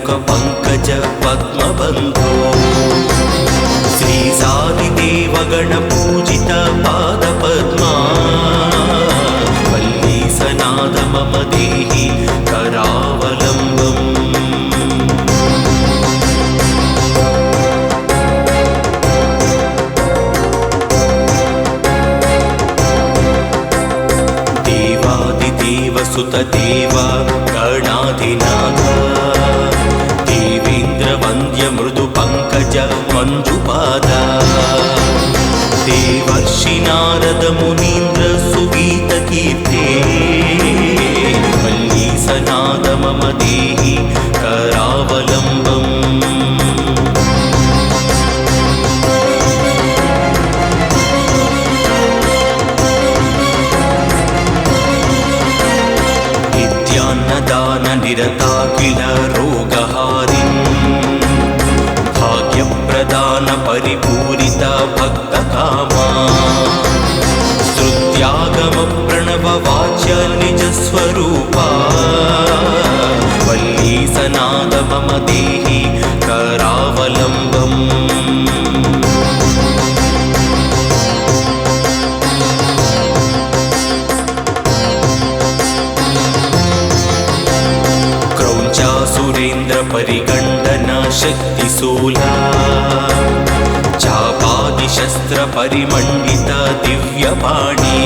मुख पंकज पद्मबन्धो श्रीसादिदेवगण पूजित पादपद्मा वल्लीसनाद मम देहि करावलम्बम् सुतदेव गणाधिनाथ देवेन्द्र वन्द्य मृदु पंकज मंजुपाद देवर्षि नारद मुनीन्द्र सुगीत कीर्ते वल्लीसनाद मम देहि करावलम्बम् निरता किल रोगहारिन् भाग्यप्रदान परिपूरित भक्तकामा श्रुत्यागम प्रणव वाच्य निजस्वरूपा वल्लीसनाद मम देहि करावलम्बम् सुरेन्द्र परिगण्डन शक्तिशूला चापादिशस्त्र परिमण्डित दिव्यपाणि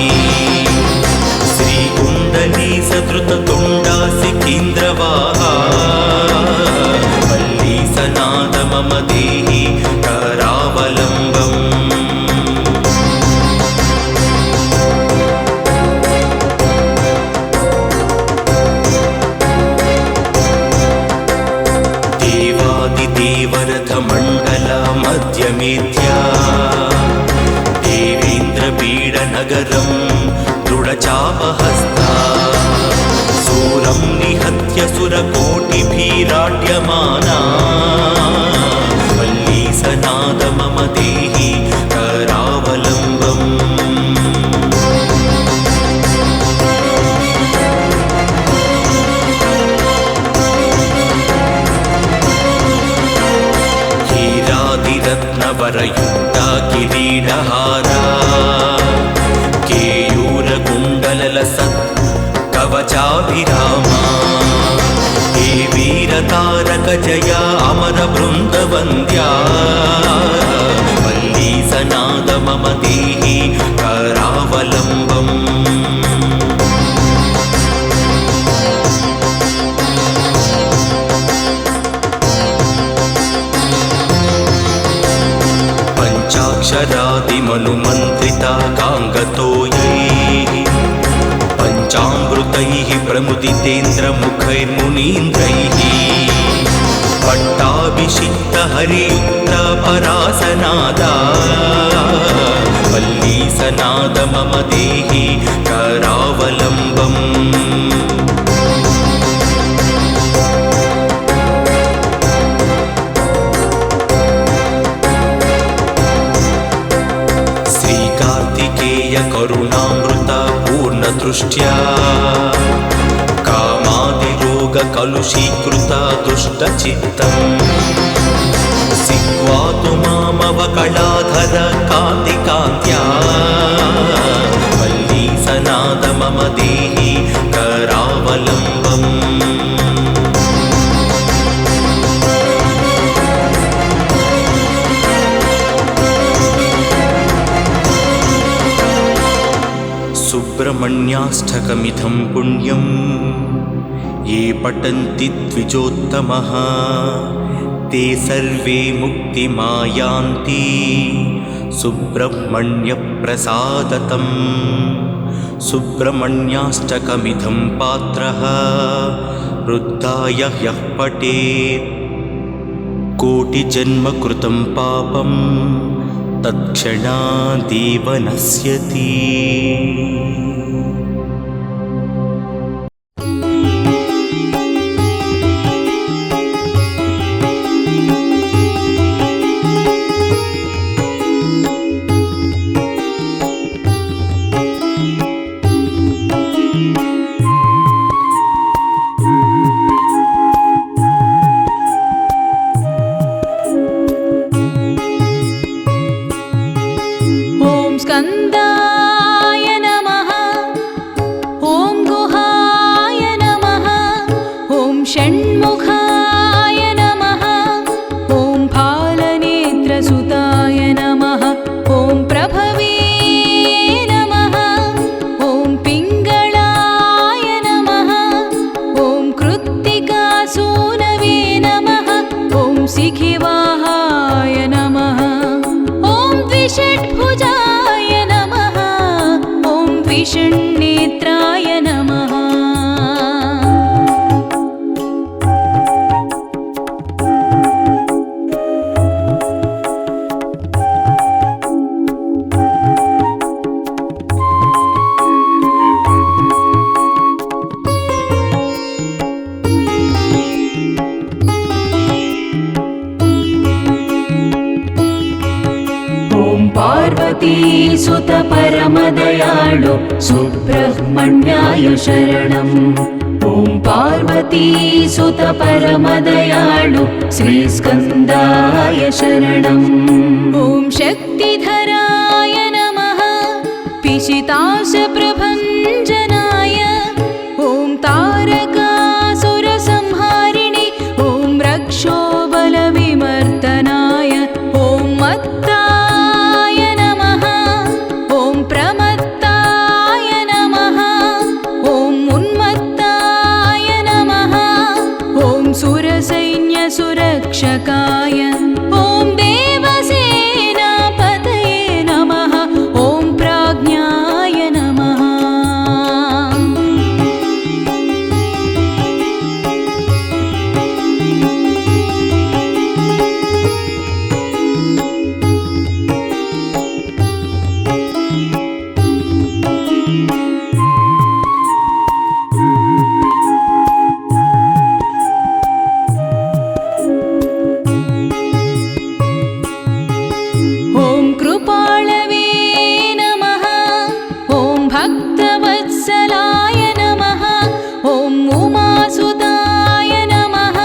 श्रीकुण्डली सदृततुण्डा सिकीन्द्रवाहा वल्लीसनाद मम देहि करावलम्बम् देवरथ मंडल मध्यमेध्या देवेन्द्र पीड नगरं दृढचापहस्ता सूरं निहत्य सुरकोटिभिराड्यमाना वल्लीसनाद मम देहि करावलम्बम् रत्नवरयुक्ता किरीटहारा केयूरकुण्डललसत् कवचाभिरामा हे वीरतारक जया अमरवृन्दवन्द्या वल्लीसनाद मम देहि करावलम्बम् पंचाक्षरादिमनुमन्त्रिता गाङ्गतोयैः पञ्चामृतैः प्रमुदितेन्द्रमुखैर्मुनीन्द्रैः पट्टाभिषिक्त हरियुक्त परासनादा वल्लीसनाद मम देहि करावलम्बम् करुणामृत पूर्णदृष्ट्या कामादिरोग कलुषीकृत दुष्टचित्तम् सिक्वा तु मामवकलाधर कान्तिकान्त्या वल्लीसनाद मम देहि करावलम्बम् सुब्रह्मण्याष्टकमिदं पुण्यं ये पठन्ति द्विजोत्तमः ते सर्वे मुक्तिमायान्ति सुब्रह्मण्यप्रसादतम् सुब्रह्मण्याष्टकमिदं पात्रः रुद्धाय यः पठेत् कोटिजन्मकृतं पापं तत्क्षणादेव नश्यति। पार्वती सुत परमदयाळु सुब्रह्मण्याय शरणम्। ॐ पार्वती सुत परमदयाळु श्रीस्कन्दाय शरणम्। ॐ शक्तिधराय नमः पिशिताशप्रभञ्जनाय। ॐ तारकासुरसंहारिणे ॐ रक्षोबलविमर्दनाय। ॐ मत्ताय नमः ॐ प्रमत्ताय नमः ॐ उन्मत्ताय नमः ॐ सुरसैन्यसुरक्षकाय। ॐ देवसेनापतये नमः ॐ प्राज्ञाय नमः। ॐ कृपाळवे नमः ॐ भक्तवत्सलाय नमः ॐ उमासुताय नमः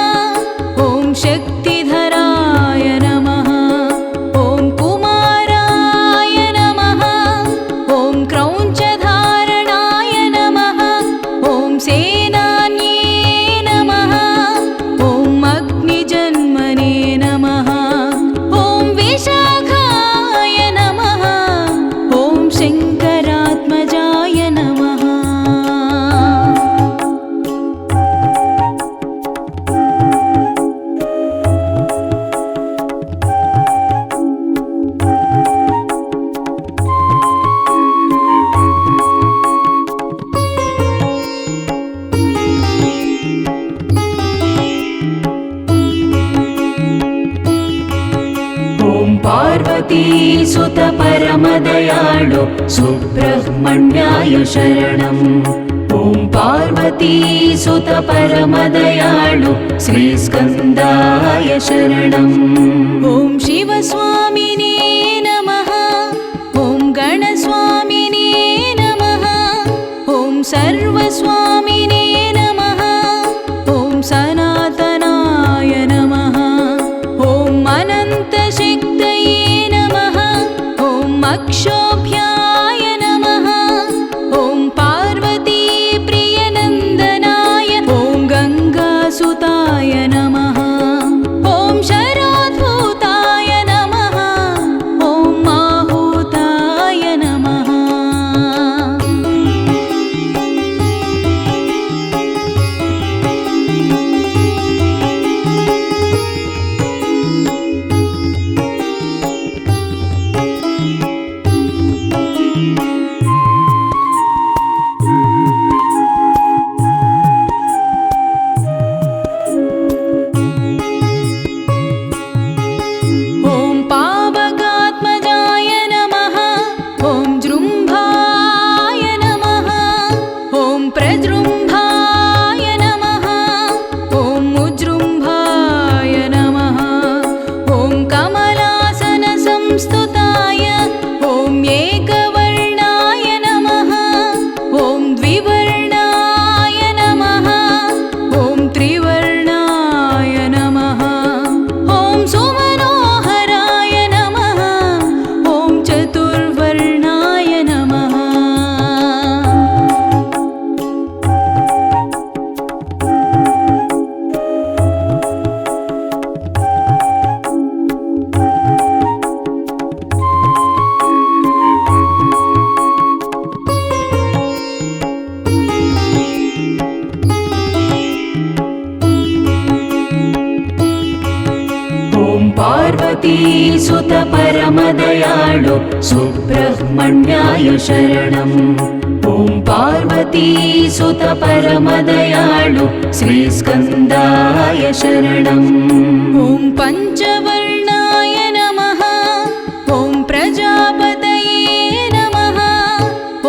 ॐ शक्तिधराय नमः ॐ कुमाराय नमः ॐ क्रौञ्चधारणाय नमः ॐ सेनान्ये नमः ॐ अग्निजन्मने नमः ॐ विशाखाय नमः ॐ शङ्करात्मजाय नमः। ॐ पार्वती सुत परमदयाळु सुब्रह्मण्याय शरणम्। ॐ पार्वती सुत परमदयाळु श्रीस्कन्दाय शरणम्। ॐ शिवस्वामिने नमः ॐ गणस्वामिने नमः ॐ सर्वस्वामिने नमः ॐ सनातनाय नमः ॐ अनन्तशक्तये नमः ॐ अक्षोभ्याय नमः ॐ पार्वतीप्रियनन्दनाय ॐ गङ्गासुताय नमः ॐ शरोद्भूताय नमः ॐ माहुताय नमः। ॐ पावकात्मजाय नमः ॐ जृम्भाय नमः ॐ प्रजृम्भाय नमः ॐ उजृम्भाय नमः ॐ कमलासनसंस्तुताय ॐ एकवर्णाय नमः ॐ द्विवर्णाय नमः ॐ त्रिवर्णाय नमः ॐ सुमनोहराय नमः ॐ चतुर्वर्णाय नमः। ॐ पार्वती सुत परमदयाळु सुब्रह्मण्याय शरणम्। ॐ पार्वती सुत परमदयाळु श्रीस्कन्दाय शरणम्। ॐ पञ्चवर्णाय नमः ॐ प्रजापतये नमः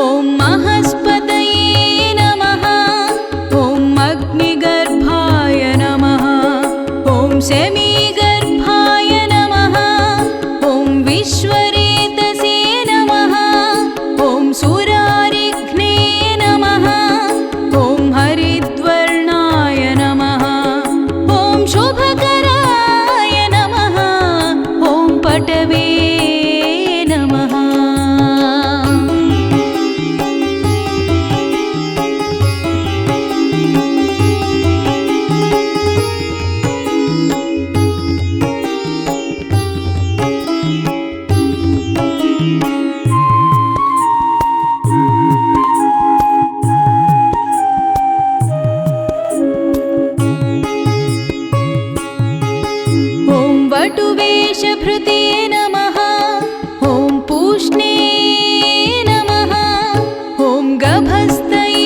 ॐ महस्पतये नमः ॐ अग्निगर्भाय नमः ॐ सेमीगर्भाय नमः ॐ विश्वरेतसे नमः वटुवेशभृते नमः। ॐ पूष्णे नमः। ॐ गभस्तये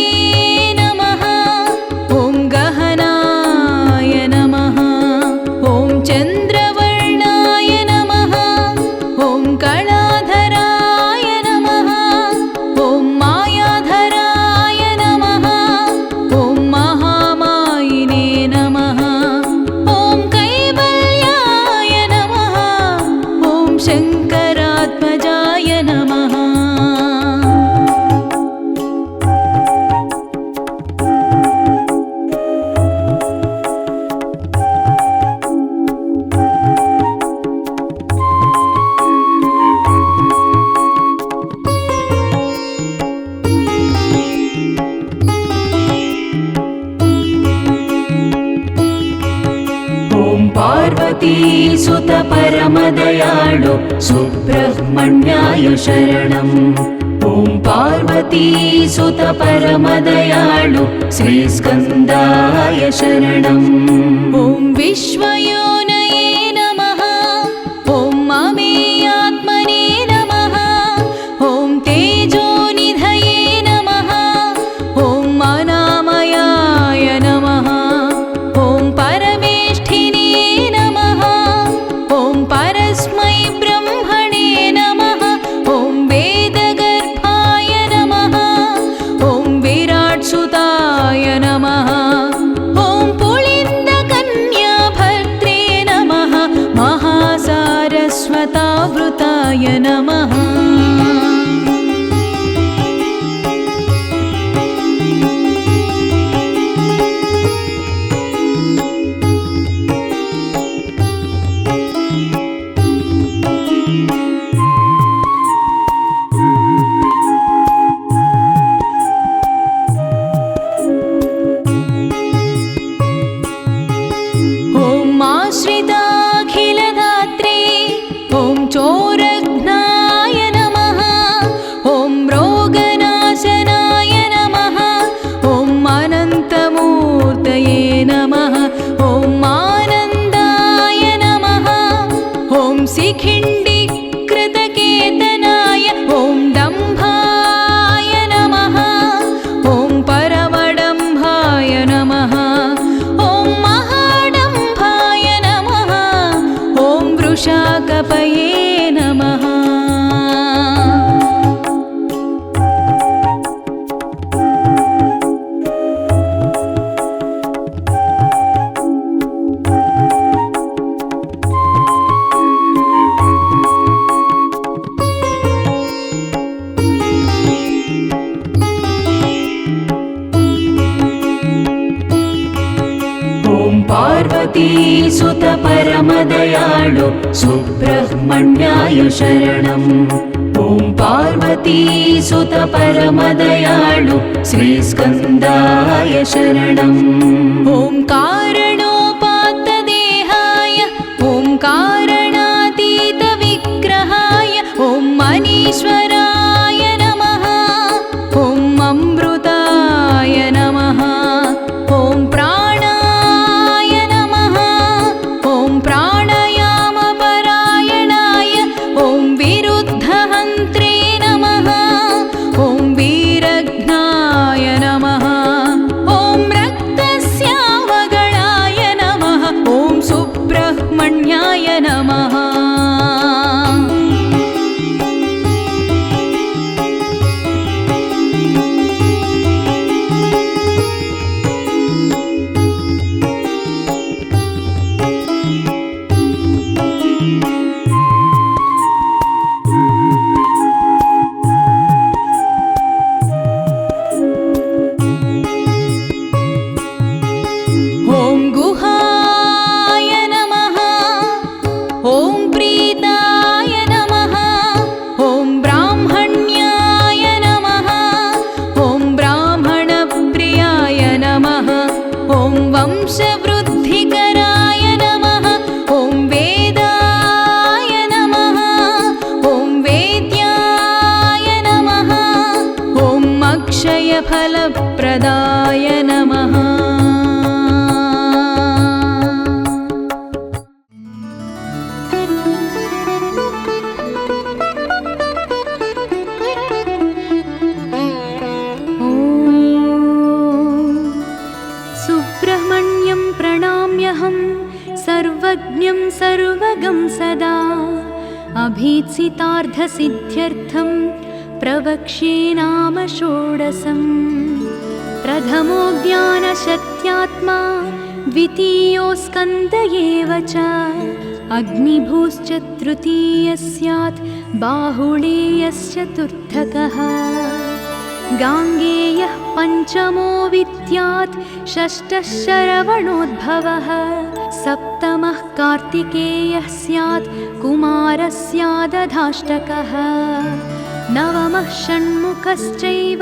नमः। ॐ गहनाय नमः। ॐ चन्द्रवर्णाय नमः। ॐ कलाधराय नमः। ॐ मायाधराय नमः। ॐ महामायिने नमः। ॐ कैवल्याय नमः। ॐ शङ्करात्मजाय नमः। ॐ पार्वतीसुत परमदयाळु सुब्रह्मण्याय शरणम्। ॐ पार्वतीसुत परमदयाळु श्रीस्कन्दाय शरणम्। ॐ विश्वयोनये नमः। ॐ ममेयात्मने नमः। ॐ तेजोनिधये नमः। ॐ अनामयाय नमः। ॐ परमेष्ठिने नमः। ॐ परस्मै ब्रह्मणे नमः। ॐ वेदगर्भाय नमः। ॐ विराट्सुताय नमः। ॐ पुलिन्दकन्याभर्त्रे नमः। महासारस्वतावृताय नमः। ॐ आश्रिताखिलदात्रे ॐ चोरघ्नाय नमः। ॐ रोगनाशनाय नमः। ॐ अनन्तमूर्तये नमः। ॐ आनन्दाय नमः। ॐ शिखिण्डिकृतकेतनाय ॐ दम्भाय नमः। ॐ परमडम्भाय नमः। ॐ महाडम्भाय नमः। ॐ वृषाकपये नमः। ॐ पार्वतीसुत परमदयाळु सुब्रह्मण्याय शरणम्। ॐ पार्वतीसुत परमदयाळु श्रीस्कन्दाय शरणम्। ॐ कारणोपात्तदेहाय ॐ कारणातीतविग्रहाय ॐ मनीश्वराय नमः। ॐ अमृताय नमः। ॐ प्राणाय नमः। ॐ प्राणायामपरायणाय ॐ विरुद्धहन्त्रे नमः। ॐ वीरघ्नाय नमः। ॐ रक्तस्यावगणाय नमः। ॐ सुब्रह्मण्याय नमः। ॐ गुहाय नमः। ॐ प्रीताय नमः। ॐ ब्राह्मण्याय नमः। ॐ ब्राह्मणप्रियाय नमः। ॐ वंशवृद्धिकराय नमः। ॐ वेदाय नमः। ॐ वेद्याय नमः। ॐ अक्षयफलप्रदाय नमः। सर्वज्ञं सर्वगं सदा अभीत्सितार्थसिद्ध्यर्थं प्रवक्ष्ये नाम षोडशम्। प्रथमो ज्ञानशक्त्यात्मा, द्वितीयो स्कन्द एव च, अग्निभूश्च तृतीयः स्यात्, बाहुळेयश्च चतुर्थकः। गाङ्गेयः पञ्चमो विद्यात्, षष्ठः शरवणोद्भवः, सप्तमः कार्तिकेयः स्यात्, कुमारः स्यादधाष्टकः। नवमः षण्मुखश्चैव,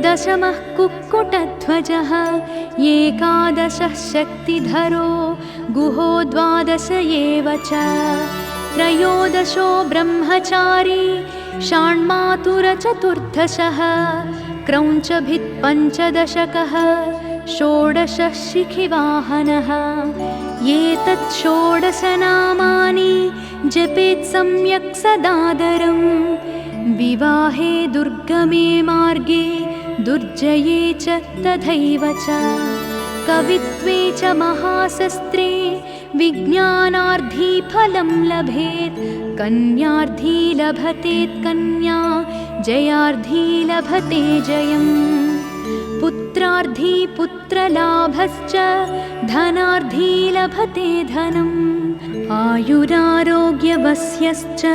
दशमः कुक्कुटध्वजः, एकादशः शक्तिधरो, गुहो द्वादश एव च। त्रयोदशो ब्रह्मचारी, षाण्मातुरचतुर्दशः, क्रौञ्चभित् पञ्चदशकः, षोडशः शिखिवाहनः। एतत् षोडशनामानि जपेत् सम्यक् सदादरम्। विवाहे दुर्गमे मार्गे, दुर्जये च तथैव च। कवित्वे च महाशस्त्रे, विज्ञानार्थी फलं लभेत्। कन्यार्थी लभतेत् कन्या, जयार्थी लभते जयम्। पुत्रार्थी पुत्रलाभश्च, धनार्थी लभते धनम्। आयुरारोग्यवस्यश्च,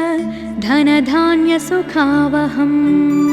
धनधान्यसुखावहम्।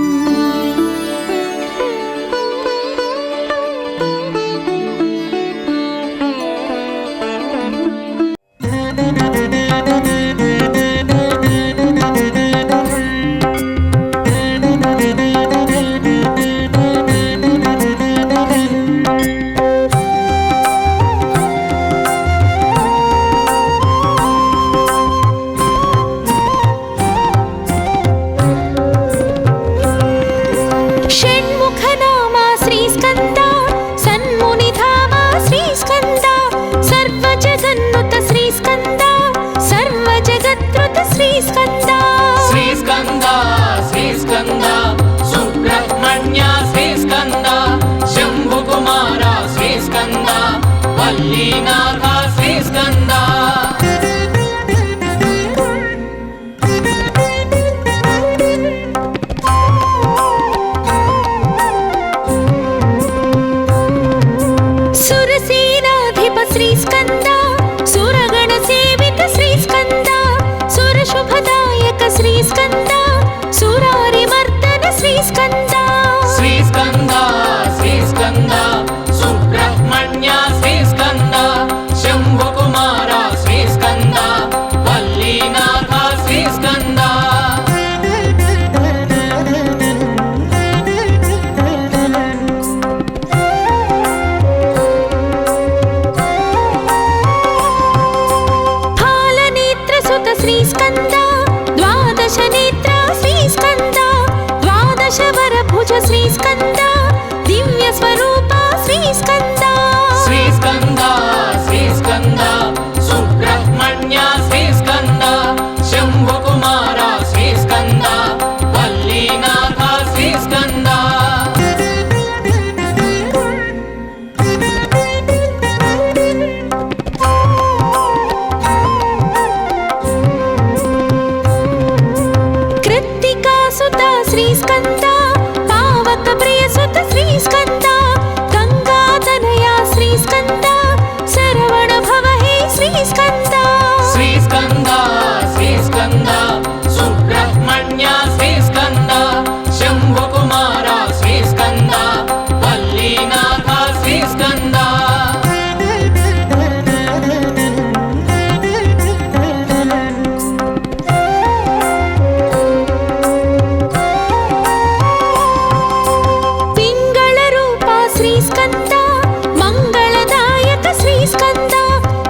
శ్రీస్కంద మంగళదాయక శ్రీస్కంద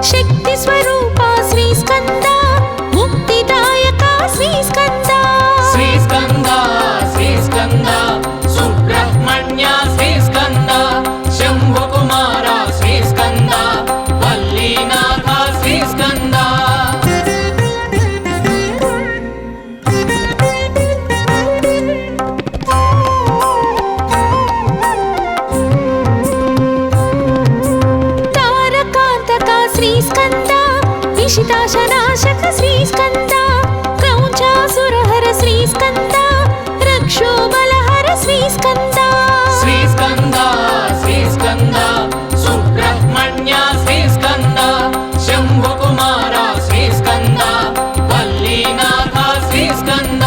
శక్తి స్వరూప निशिताशनाशक श्रीस्कन्द क्रौञ्चासुरहर श्रीस्कन्द रक्षोबलहर श्रीस्कन्द श्रीस्कन्द श्रीस्कन्द सुब्रह्मण्य श्रीस्कन्द शम्भुकुमार श्रीस्कन्द वल्लीनाथ श्रीस्कन्द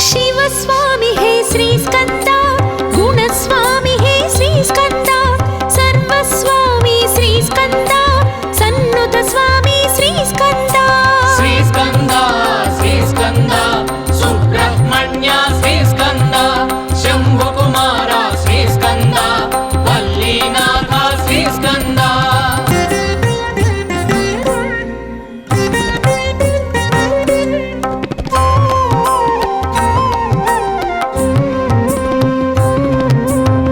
शिवस्वामी हे श्रीस्कन्द गुणस्वामी हे श्रीस्कन्द सर्वस्वामी श्रीस्कन्द सन्नुतस्वामी श्रीस्कन्द श्रीस्कन्द श्रीस्कन्द सुब्रह्मण्य श्रीस्कन्द शम्भुकुमार श्रीस्कन्द वल्लीनाथ श्रीस्कन्द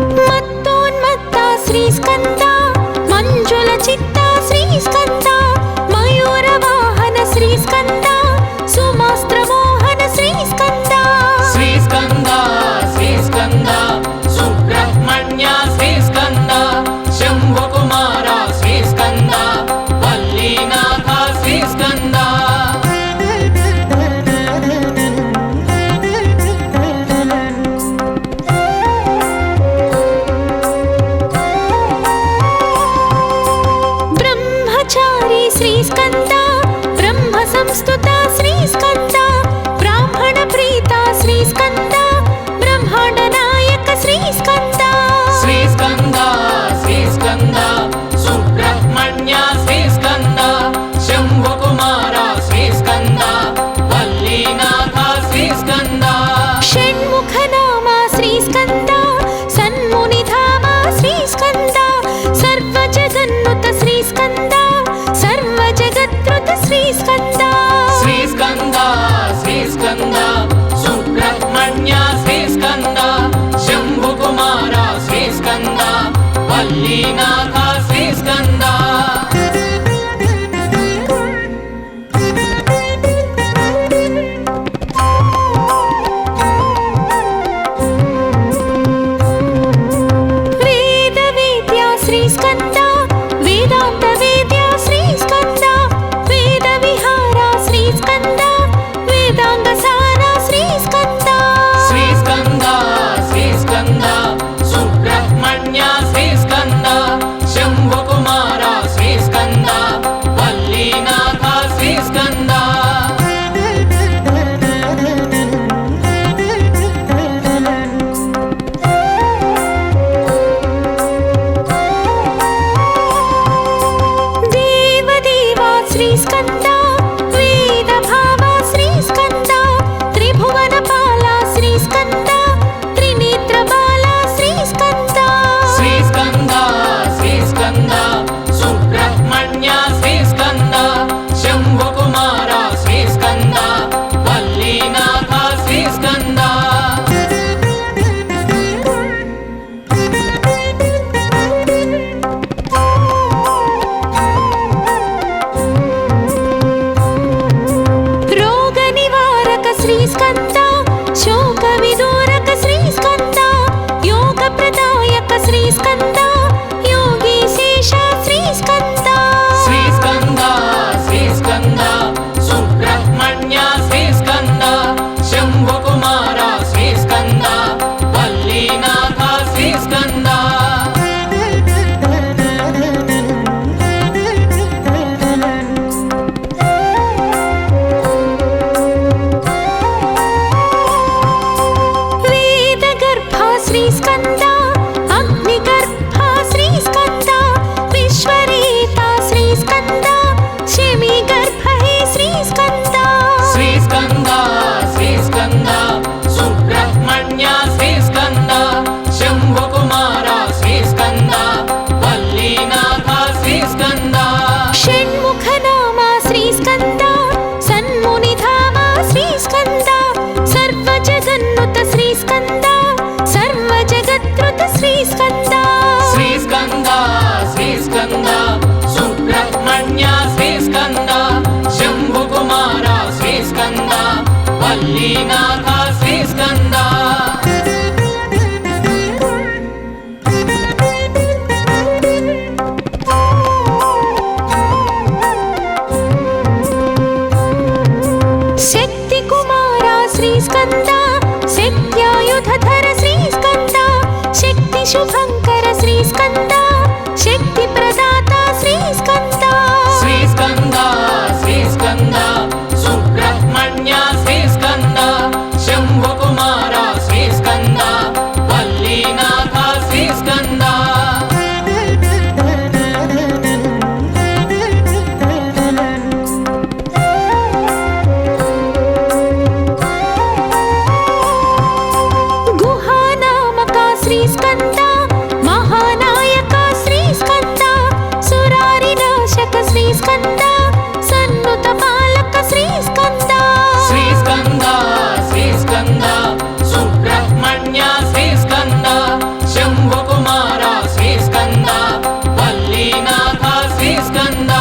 मत्तोन्मत्त श्रीस्कन्द मञ्जुलचित्त श्रीस्कन्द मयूरवाहन श्रीस्कन्द सुमास्त्रमोहन श्रीस्कन्द श्रीस्कन्द श्रीस्कन्द सुब्रह्मण्य श्रीस्कन्द शम्भुकुमार श्रीस्कन्द वल्लीनाथ श्रीस्कन्द ब्रह्मचारी श्रीस्कन्द ब्रह्म संस्तुत श्रीस्कन्द ब्राह्मण प्रीता श्रीस्कन्द ब्रह्माण्ड नायक श्रीस्कन्द श्रीस्कन्द श्रीस्कन्द सुब्रह्मण्य श्रीस्कन्द शम्भुकुमार श्रीस्कन्द वल्लीनाथ श्रीस्कन्द षण्मुख नाम श्रीस्कन्द सन्मुनिधाम श्रीस्कन्द सर्वजगन्नुत श्रीस्कन्द सर्वजगत्कृत श्रीस्कन्द श्रीस्कन्द श्रीस्कन्द सुब्रह्मण्य श्रीस्कन्द शम्भुकुमार श्रीस्कन्द वल्लीनाथ श्रीस्कन्द वेदवेद्या श्रीस्कन्द वेदान्तवेद्या श्रीस्कन्द वेदविहारा श्रीस्कन्द वेदाङ्गसारा श्रीस्कन्द श्रीस्कन्द श्रीस्कन्द सुब्रह्मण्य श्रीस्कन्द शम्भुकुमार श्रीस्कन्द वल्लीनाथ श्रीस्कन्द देवदेवा श्रीस्कन्द वेदभावा श्रीस्कन्द त्रिभुवनपाला श्रीस्कन्द त्रिनेत्रबाला श्रीस्कन्द श्रीस्कन्द श्रीस्कन्द सुब्रह्मण्य श्रीस्कन्द शम्भुकुमार श्रीस्कन्द वल्लीनाथ श्रीस्कन्द रोगनिवारक श्रीस्कन्द शोकविदूरक श्रीस्कन्द योगप्रदायक श्रीस्कन्द योगीशेष श्रीस्कन्द श्रीस्कन्द श्रीस्कन्द सुब्रह्मण्य श्रीस्कन्द शम्भुकुमार श्रीस्कन्द वल्लीनाथ श्रीस्कन्द वेदगर्भा श्रीस्कन्द अग्निगर्भा श्रीस्कन्द विश्वरेता श्रीस्कन्द शमीगर्भ हे श्रीस्कन्द श्रीस्कन्द श्रीस्कन्द सुब्रह्मण्य श्रीस्कन्द शम्भुकुमार श्रीस्कन्द वल्लीनाथ श्रीस्कन्द षण्मुख नाम श्रीस्कन्द सन्मुनिधाम श्रीस्कन्द सर्वजगन्नुत श्रीस्कन्द सर्वजगत्कृत श्रीस्कन्द श्रीस्कन्द श्रीस्कन्द सुब्रह्मण्य श्रीस्कन्द शम्भुकुमार श्रीस्कन्द వల్లీనాథ శ్రీస్కంద శక్తి కుమార శ్రీస్కంద శక్త్యాయుధర శ్రీస్కంద శక్తి శుభంకర శ్రీస్కంద శక్తి ప్రదాత శ్రీస్కంద శ్రీస్కంద శ్రీస్కంద సుబ్రహ్మణ్య శ్రీస్కంద శంభుకుమార శ్రీస్కంద వల్లీనాథ శ్రీస్కంద గుహానామక శ్రీస్కంద మహానాయక శ్రీస్కంద సురారినాశక శ్రీస్కంద సన్నుత పాలక శ్రీస్కంద శ్రీస్కంద శ్రీస్కంద సుబ్రహ్మణ్య శ్రీస్కంద శంభుకుమార శ్రీస్కంద వల్లీనాథ శ్రీస్కంద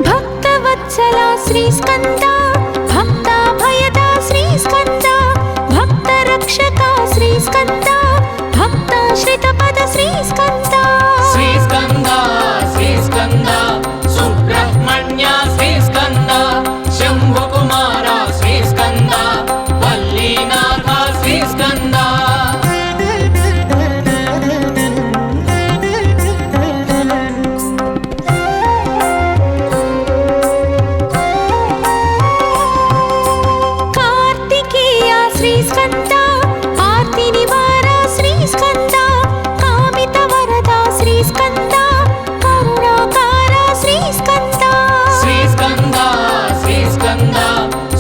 భక్తవత్సల శ్రీస్కంద భక్తాభయద శ్రీస్కంద భక్తరక్షక శ్రీస్కంద భక్తాశ్రిత పద శ్రీస్కంద శ్రీస్కంద శ్రీస్కంద సుబ్రహ్మణ్య శ్రీస్కంద శంభుకుమార శ్రీస్కంద వల్లీనాథ శ్రీస్కంద కార్తికేయ శ్రీస్కంద ఆర్తి నివార శ్రీస్కంద కామిత వరద శ్రీస్కంద కరుణాకార శ్రీస్కంద శ్రీస్కంద శ్రీస్కంద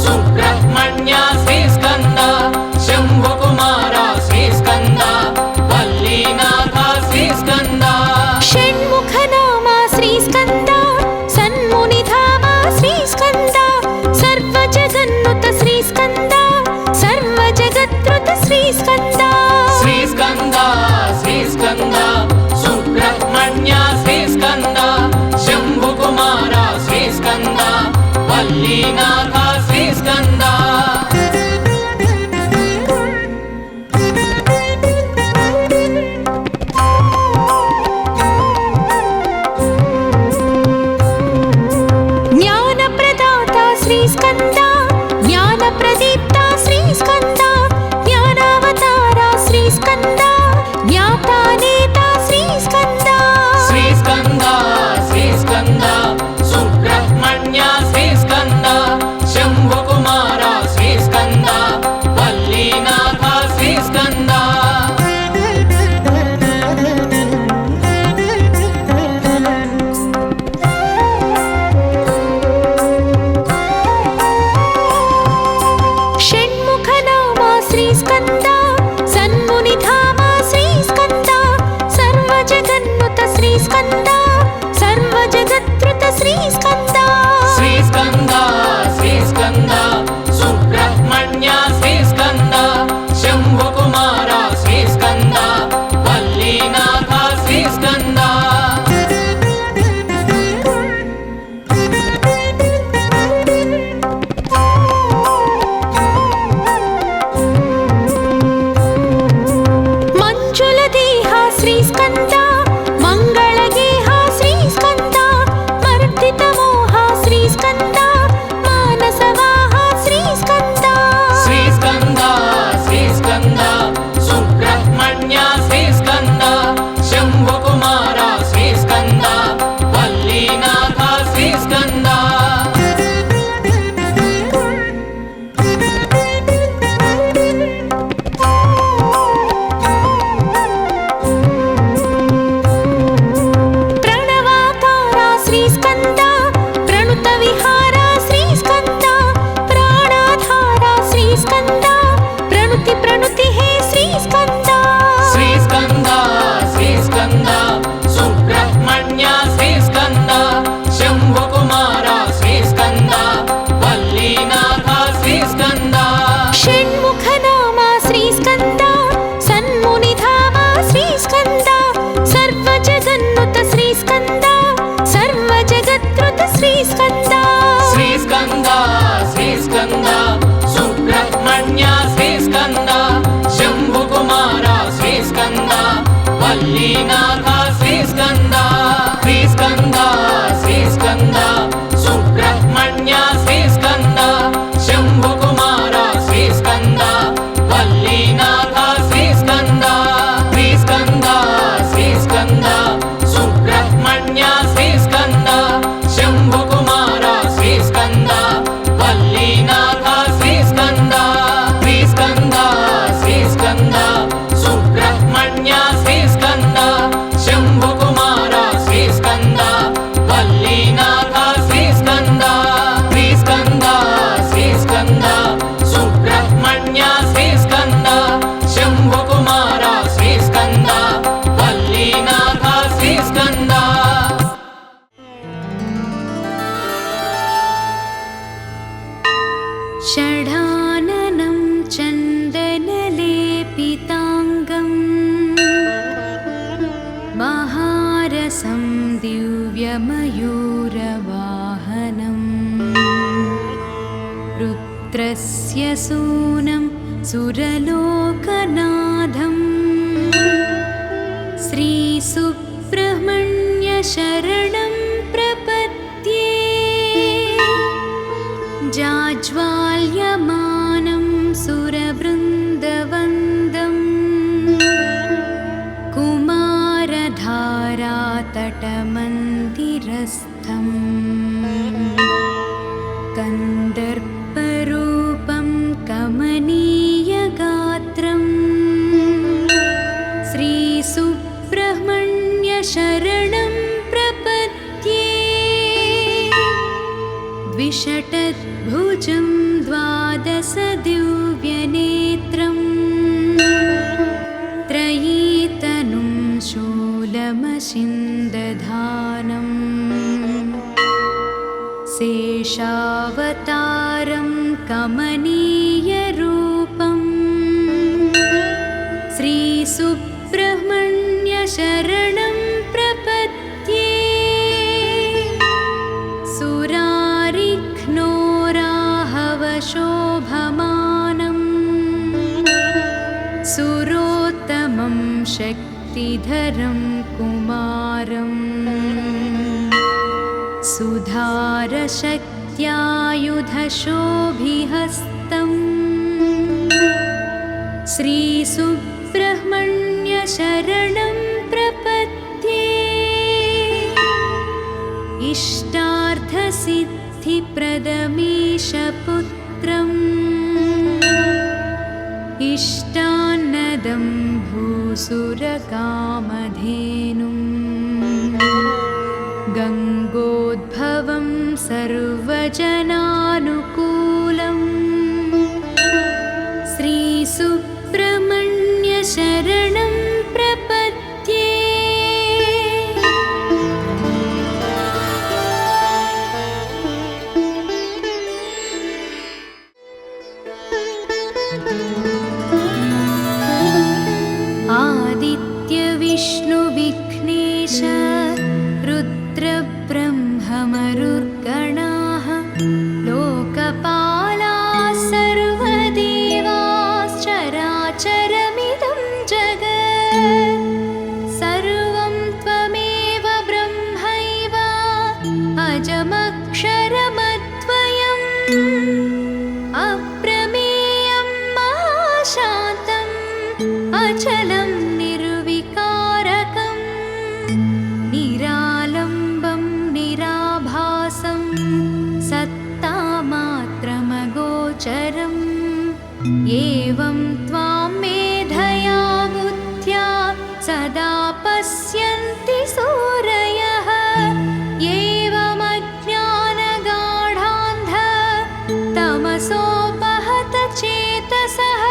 సుబ్రహ్మణ్య శ్రీస్కంద శంభుకుమార శ్రీస్కంద వల్లీనాథ శ్రీస్కంద షణ్ముఖ నామ శ్రీస్కంద సన్మునిధామ శ్రీస్కంద సర్వ జగన్నుత శ్రీస్కంద సర్వ జగత్కృత శ్రీస్కంద శ్రీస్కంద శ్రీస్కంద సుబ్రహ్మణ్య శ్రీస్కంద శంభుకుమార శ్రీస్కంద వల్లీనాథ శ్రీస్కంద జ్ఞాన ప్రదాత శ్రీస్కంద జ్ఞాన ప్రదీప్త శ్రీస్కంద జ్ఞానావతార శ్రీస్కంద జ్ఞాతానేత శ్రీస్కంద శ్రీస్కంద శ్రీస్కంద సుబ్రహ్మణ్య శ్రీస్కంద శంభుకుమార శ్రీస్కంద వల్లీనాథ శ్రీస్కంద షణ్ముఖ నామ శ్రీస్కంద సన్మునిధామ శ్రీస్కంద సర్వ జగన్నుత శ్రీస్కంద సర్వ జగత్కృత శ్రీస్కంద శ్రీస్కంద శ్రీస్కంద సుబ్రహ్మణ్య శ్రీస్కంద శంభుకుమార శ్రీస్కంద వల్లీనాథ శ్రీస్కంద మంజుల దేహ శ్రీస్కంద మంగళగేహ శ్రీస్కంద మర్దిత మోహ శ్రీస్కంద మానసవాహ శ్రీస్కంద శ్రీస్కంద శ్రీస్కంద సుబ్రహ్మణ్య శ్రీస్కంద శంభుకుమార శ్రీస్కంద వల్లీనాథ శ్రీస్కంద ప్రణవాకార శ్రీస్కంద ప్రణుత విహార శ్రీస్కంద ప్రాణాధార శ్రీస్కంద ప్రణుతి ప్రణుతి హే శ్రీస్కంద శ్రీస్కంద శ్రీ वल्लीनाथ श्रीस्कन्द श्रीस्कन्द श्रीस्कन्द सुब्रह्मण्य श्रीस्कन्द शम्भुकुमार श्रीस्कन्द वल्लीनाथ श्रीस्कन्द श्रीस्कन्द श्रीस्कन्द सुब्रह्मण्य श्रीस्कन्द शम्भुकुमार श्रीस्कन्द वल्लीनाथ श्रीस्कन्द श्रीस्कन्द श्रीस्कन्द सुब्रह्मण्य श्रीस्कन्द शम्भुकुमार श्रीस्कन्द वल्लीनाथ श्रीस्कन्द श्रीस्कन्द श्रीस्कन्द सुब्रह्मण्य श्रीस्कन्द शम्भुकुमार श्रीस्कन्द वल्लीनाथ श्रीस्कन्द षडाननं चन्दनलेपिताङ्गम् महारसं दिव्यमयूरवाहनम् रुद्रस्य सूनं सुरलोकनाथं श्रीसुब्रह्मण्यशरणं प्रपद्ये जाज्वाल्यमानं सुरवृन्दवन्दं कुमारधारातटमन्दिरस्थम् कन्दर्परूपं कमनीयगात्रं श्रीसुब्रह्मण्यशरणं प्रपद्ये द्विषटद्भुजं द्वादशदिव्यनेत्रं त्रयीतनुं शूलमशिन्दधानम् शेषावतारं कमनीयरूपं श्रीसुब्रह्मण्यशरणं प्रपद्ये सुरारिघ्नोराहवशोभमानं सुरोत्तमं शक्तिधरं कुमारम् सुधारशक्त्यायुधशोभिहस्तम् श्रीसुब्रह्मण्यशरणं प्रपद्ये इष्टार्थसिद्धिप्रदमीशपुत्रम् इष्टान्नदं भूसुरकामधेनुम् गङ्गोद्भवं सर्वजनानुकूलम् श्रीसुब्रह्मण्यशरणं प्रपद्ये आदित्यविष्णुविघ्नेश रुद्रब्रह्ममरुर्गणाः लोकपालाः सर्वदेवाश्चराचरमिदं जगत् सर्वं त्वमेव ब्रह्मैव अजमक्षरमद्वयम् अप्रमेयं महाशान्तम् अचलं निर्विकारकम् निरालम्बं निराभासं सत्तामात्रमगोचरम् एवं त्वां मेधया बुद्ध्या सदा पश्यन्ति सूरयः एवमज्ञानगाढान्ध तमसोपहत चेतसः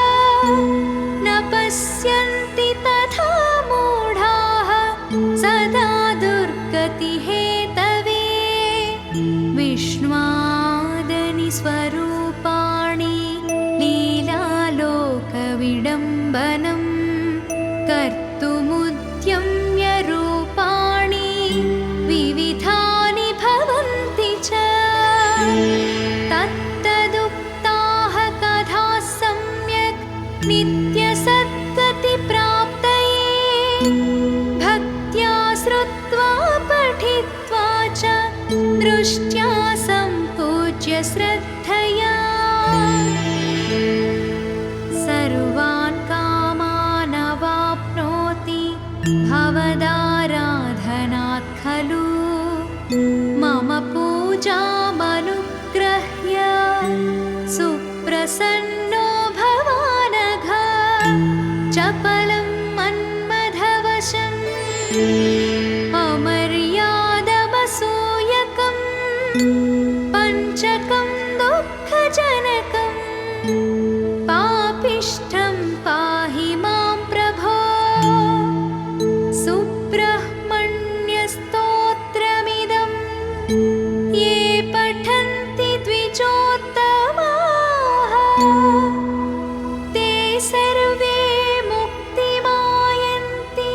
न पश्यन्ति तथा मूढाः सदा दुर्गतिहेतवे विष्णुवादनि स्वरूपाणि लीलालोकविडम्बनं कर्तुमुद्यम्य रूप भवदाराधनात् खलु मम पूजामनुग्रह्य सुप्रसन्नो भवानघ चपलं मन्मथवशम् अमर्यादमसूयकं पञ्चकं दुःखजनकं पापिष्ठं पाहि मां प्रभो सुब्रह्मण्यस्तोत्रमिदं ये पठन्ति द्विजोत्तमाः ते सर्वे मुक्तिमायन्ति